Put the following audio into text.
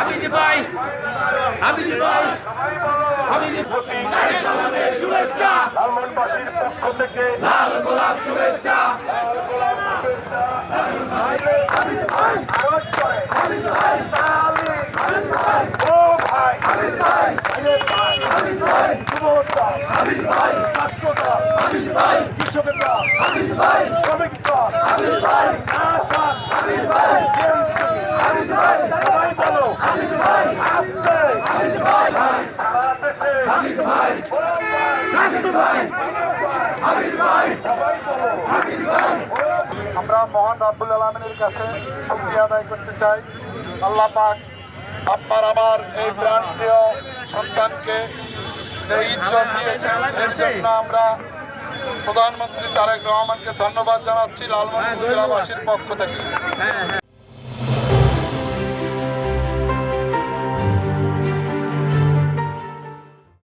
Hamidi ভাই Hamidi ভাই শুভেচ্ছা লালমোহনবাসীর পক্ষ থেকে লাল গোলাপ শুভেচ্ছা ও ভাই কৃষকেরা শ্রমিকরা সবাই বলো আমরা মহান রাব্বুল আলামিনের কাছে শুকরিয়া আদায় করতে চাই। আল্লাহ পাক আপনার আমার এই প্রাণপ্রিয় সন্তানকে যে ইজ্জত দিয়েছেন এর জন্য আমরা প্রধানমন্ত্রী তারেক রহমানকে ধন্যবাদ জানাচ্ছি লালমোহনবাসীর পক্ষ থেকে।